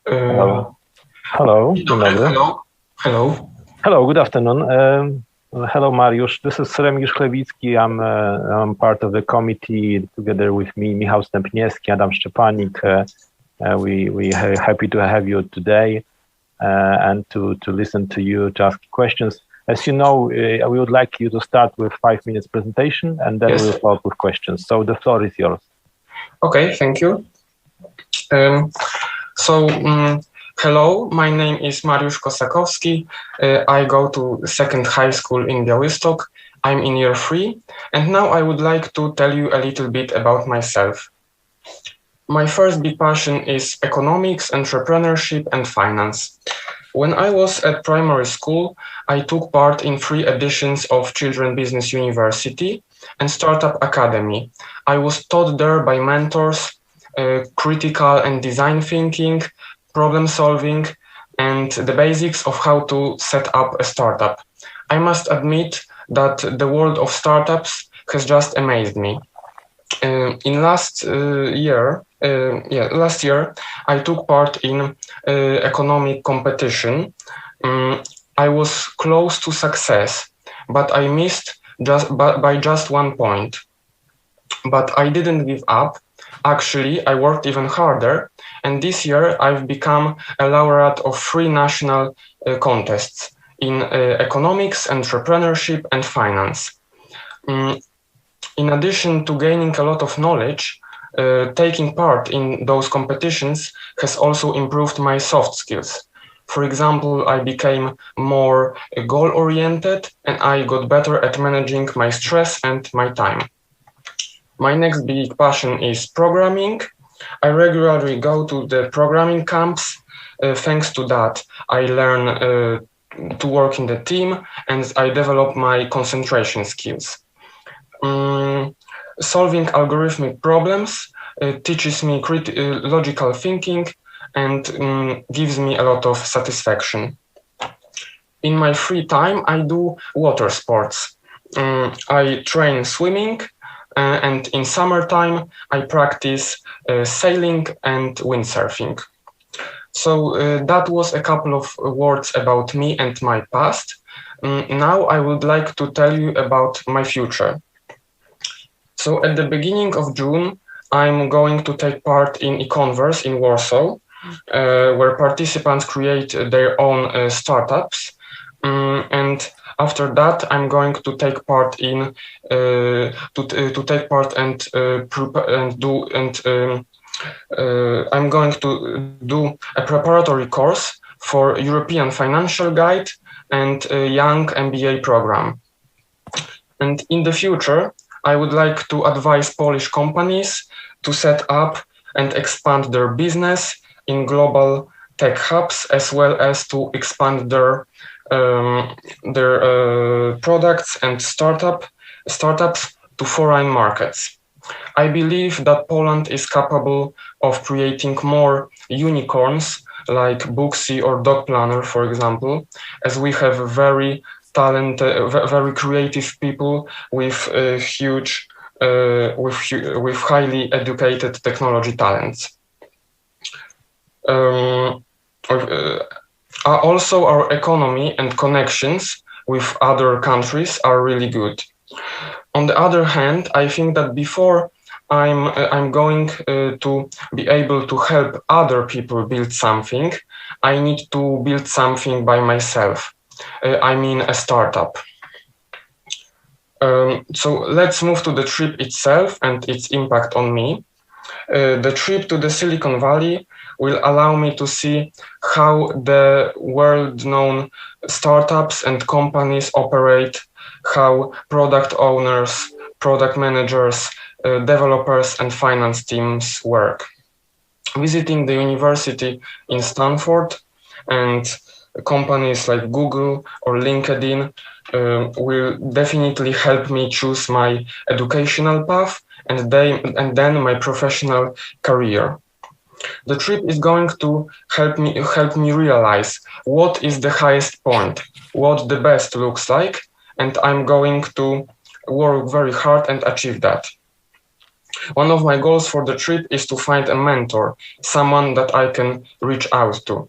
Hello. Hello. Hello. Hello. Hello. Good afternoon. Hello, Mariusz. This is Remigiusz Chlewicki. I'm part of the committee together with me, Michał Stępniewski, Adam Szczepanik. We are happy to have you today and to listen to you, to ask questions. As you know, we would like you to start with 5 minutes presentation, and then we'll follow up with questions. So the floor is yours. Okay, thank you. Hello, my name is Mariusz Kossakowski. I go to second high school in Białystok. I'm in year 3, and now I would like to tell you a little bit about myself. My first big passion is economics, entrepreneurship, and finance. When I was at primary school, I took part in 3 editions of Children's Business University and Startup Academy. I was taught there by mentors, critical and design thinking, problem solving, and the basics of how to set up a startup. I must admit that the world of startups has just amazed me. Last year, I took part in economic competition. I was close to success, but I missed by just 1 point. But I didn't give up. Actually, I worked even harder, and this year I've become a laureate of 3 national contests in economics, entrepreneurship, and finance. In addition to gaining a lot of knowledge, taking part in those competitions has also improved my soft skills. For example, I became more goal-oriented, and I got better at managing my stress and my time. My next big passion is programming. I regularly go to the programming camps. Thanks to that, I learn to work in the team, and I develop my concentration skills. Solving algorithmic problems teaches me logical thinking and gives me a lot of satisfaction. In my free time, I do water sports. I train swimming, and in summertime, I practice sailing and windsurfing. So that was a couple of words about me and my past. Now I would like to tell you about my future. So at the beginning of June, I'm going to take part in eConverse in Warsaw, where participants create their own startups. And after that, I'm going to take part in I'm going to do a preparatory course for European Financial Guide and a Young MBA program. And in the future, I would like to advise Polish companies to set up and expand their business in global tech hubs, as well as to expand their products and startups to foreign markets. I believe that Poland is capable of creating more unicorns like Booksy or Dog Planner, for example, as we have very talented, very creative people with with highly educated technology talents. Also, our economy and connections with other countries are really good. On the other hand, I think that before I'm going to be able to help other people build something, I need to build something by myself. I mean a startup. So let's move to the trip itself and its impact on me. The trip to the Silicon Valley will allow me to see how the world-known startups and companies operate, how product owners, product managers, developers, and finance teams work. Visiting the university in Stanford and companies like Google or LinkedIn will definitely help me choose my educational path and then my professional career. The trip is going to help me realize what is the highest point, what the best looks like, and I'm going to work very hard and achieve that. One of my goals for the trip is to find a mentor, someone that I can reach out to.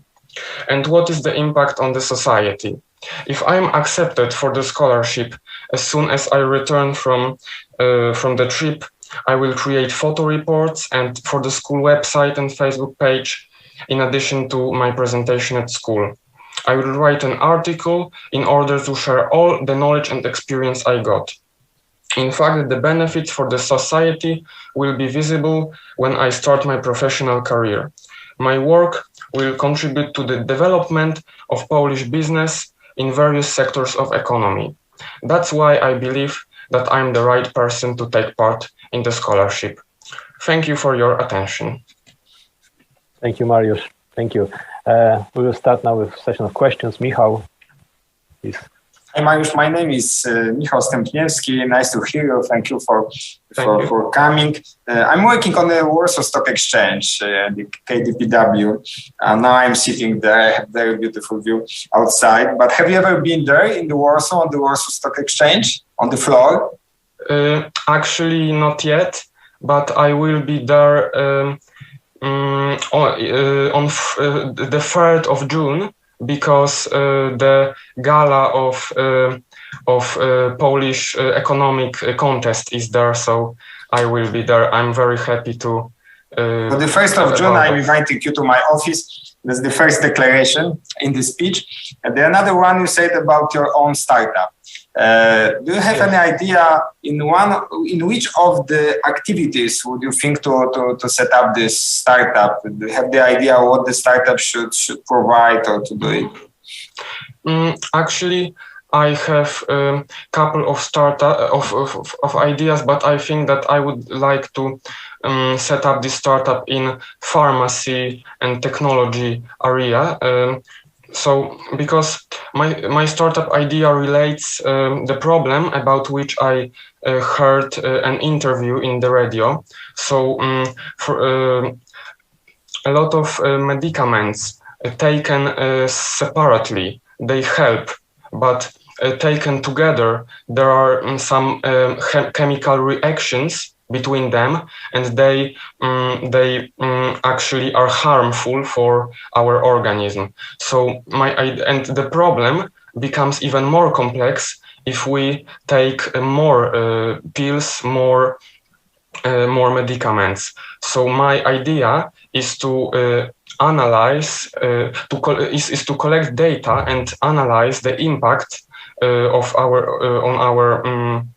And what is the impact on the society? If I am accepted for the scholarship, as soon as I return from the trip, I will create photo reports and for the school website and Facebook page, in addition to my presentation at school. I will write an article in order to share all the knowledge and experience I got. In fact, the benefits for the society will be visible when I start my professional career. My work will contribute to the development of Polish business in various sectors of economy. That's why I believe that I'm the right person to take part in the scholarship. Thank you for your attention. Thank you, Mariusz. Thank you. We will start now with a session of questions. Michał, please. Hi, Mariusz. My name is Michał Stępniewski. Nice to hear you. Thank you for coming. I'm working on the Warsaw Stock Exchange, the KDPW. Now I'm sitting there. I have very beautiful view outside. But have you ever been there in the Warsaw, on the Warsaw Stock Exchange, on the floor? Actually, not yet, but I will be there on the 3rd of June, because the gala of Polish economic contest is there, so I will be there. I'm very happy to. On the 1st of June, I'm inviting you to my office. That's the first declaration in the speech. And the another one you said about your own startup. Do you have any idea in which of the activities would you think to set up this startup? Do you have the idea what the startup should provide or to do it? Actually, I have a couple of ideas, but I think that I would like to set up this startup in pharmacy and technology area. So, because my startup idea relates the problem about which I heard an interview in the radio. So, for a lot of medicaments taken separately, they help, but taken together, there are some chemical reactions between them, and they actually are harmful for our organism. So the problem becomes even more complex if we take more pills, more medicaments. So my idea is to analyze, is to collect data and analyze the impact of on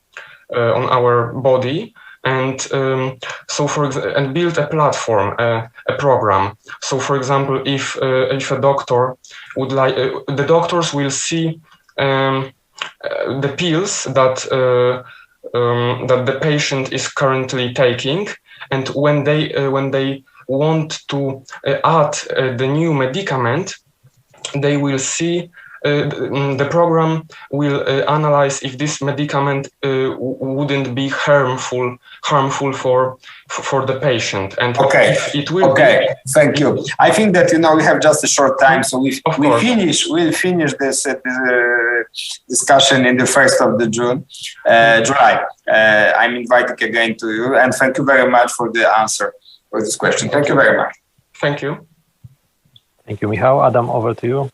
our body. And so, and build a platform, a program. So, for example, if a doctor would like, the doctors will see the pills that the patient is currently taking, and when they want to add the new medicament, they will see. The program will analyze if this medicament wouldn't be harmful for the patient, and if it will be. Thank you. I think that we have just a short time, so we'll finish this discussion in the 1st of July. I'm inviting again to you, and thank you very much for the answer for this question. Thank you very much. Thank you. Thank you, Michał. Adam, over to you.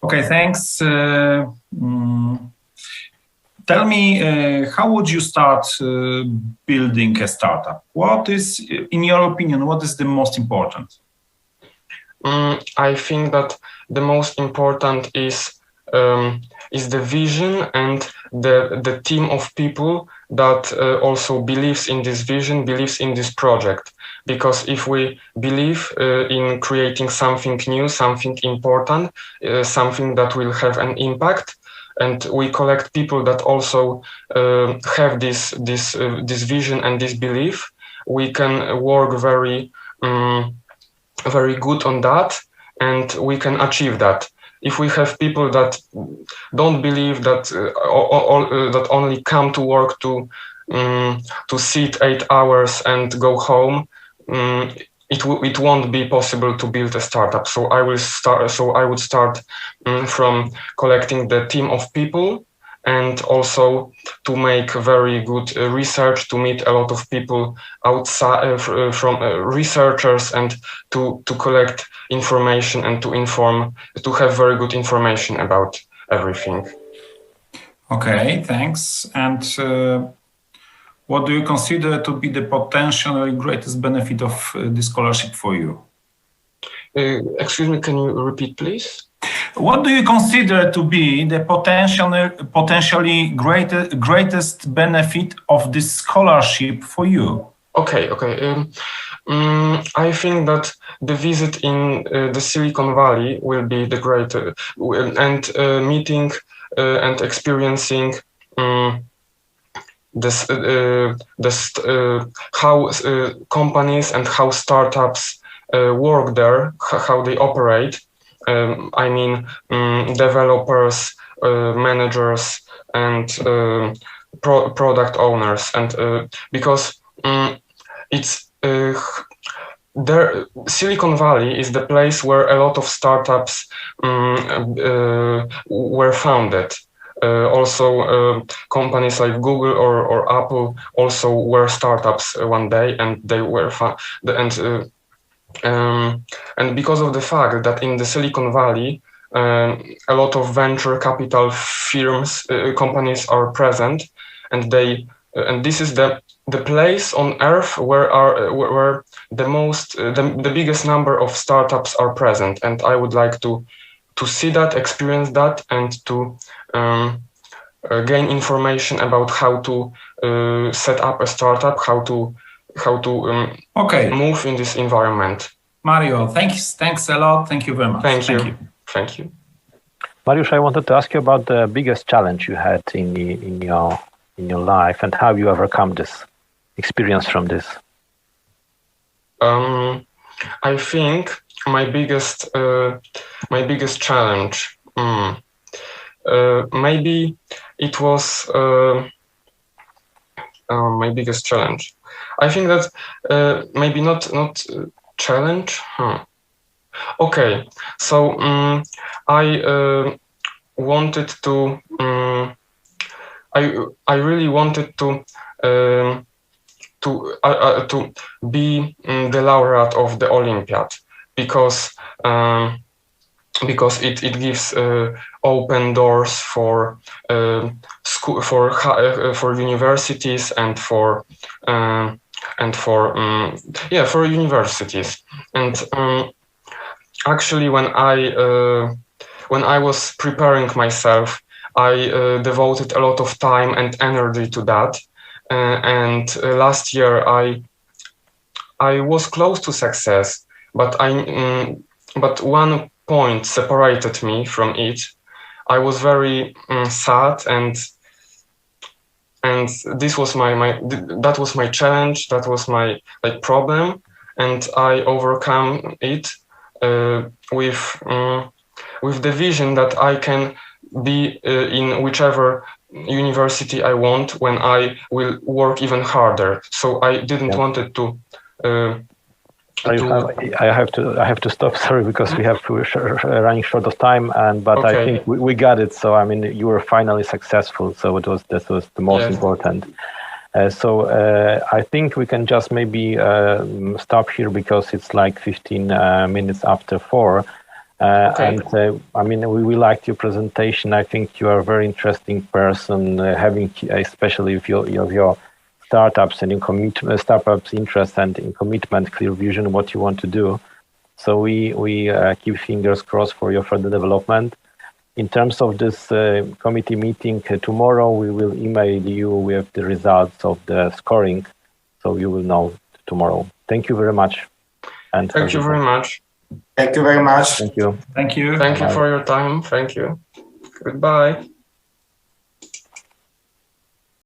Okay, thanks. Tell me, how would you start building a startup? What is, in your opinion, what is the most important? I think that the most important is the vision and the team of people that also believes in this vision, believes in this project. Because if we believe in creating something new, something important, something that will have an impact, and we collect people that also have this vision and this belief, we can work very good on that, and we can achieve that. If we have people that don't believe that that only come to work to sit 8 hours and go home, it won't be possible to build a startup. So I would start from collecting the team of people and also to make very good research, to meet a lot of people outside from researchers, and to collect information and to have very good information about everything. Okay, thanks. And what do you consider to be the potentially greatest benefit of this scholarship for you? Excuse me, can you repeat, please? What do you consider to be the potentially greatest benefit of this scholarship for you? Okay. I think that the visit in the Silicon Valley will be the greatest, and meeting and experiencing how companies and how startups work there, how they operate. I mean, developers, managers, and product owners, and because it's there. Silicon Valley is the place where a lot of startups were founded. Also, companies like Google or Apple also were startups one day, and they were and because of the fact that in the Silicon Valley, a lot of venture capital firms, companies are present, and this is the place on earth where the biggest number of startups are present, and I would like to see that, experience that, and to gain information about how to set up a startup, how to move in this environment. Mario, thanks a lot. Thank you very much. Thank you. Mariusz, I wanted to ask you about the biggest challenge you had in your life and how you overcome this experience from this. I think my biggest challenge. Maybe it was my biggest challenge. I think that maybe not challenge. Okay, so I wanted to. I really wanted to be the laureate of the Olympiad, because it gives open doors for school, for universities, and for universities. And actually, when I was preparing myself, I devoted a lot of time and energy to that. And last year I was close to success, but one point separated me from it. I was very sad, and this was that was my challenge, that was my problem, and I overcome it with the vision that I can be in whichever university I want when I will work even harder. So I didn't want it to. I have to stop. Sorry, because we have to running short of time. But okay. I think we got it. So I mean, you were finally successful. So that was the most important. So I think we can just maybe stop here, because it's like 15 minutes after 4. Okay. And I mean, we liked your presentation. I think you are a very interesting person, having especially if your startups and in startups interest and in commitment, clear vision, what you want to do. So we keep fingers crossed for your further development. In terms of this committee meeting tomorrow, we will email you with the results of the scoring, so you will know tomorrow. Thank you very much. And thank you very much. Thank you very much. Thank you. Thank you. Thank you for your time. Thank you. Goodbye.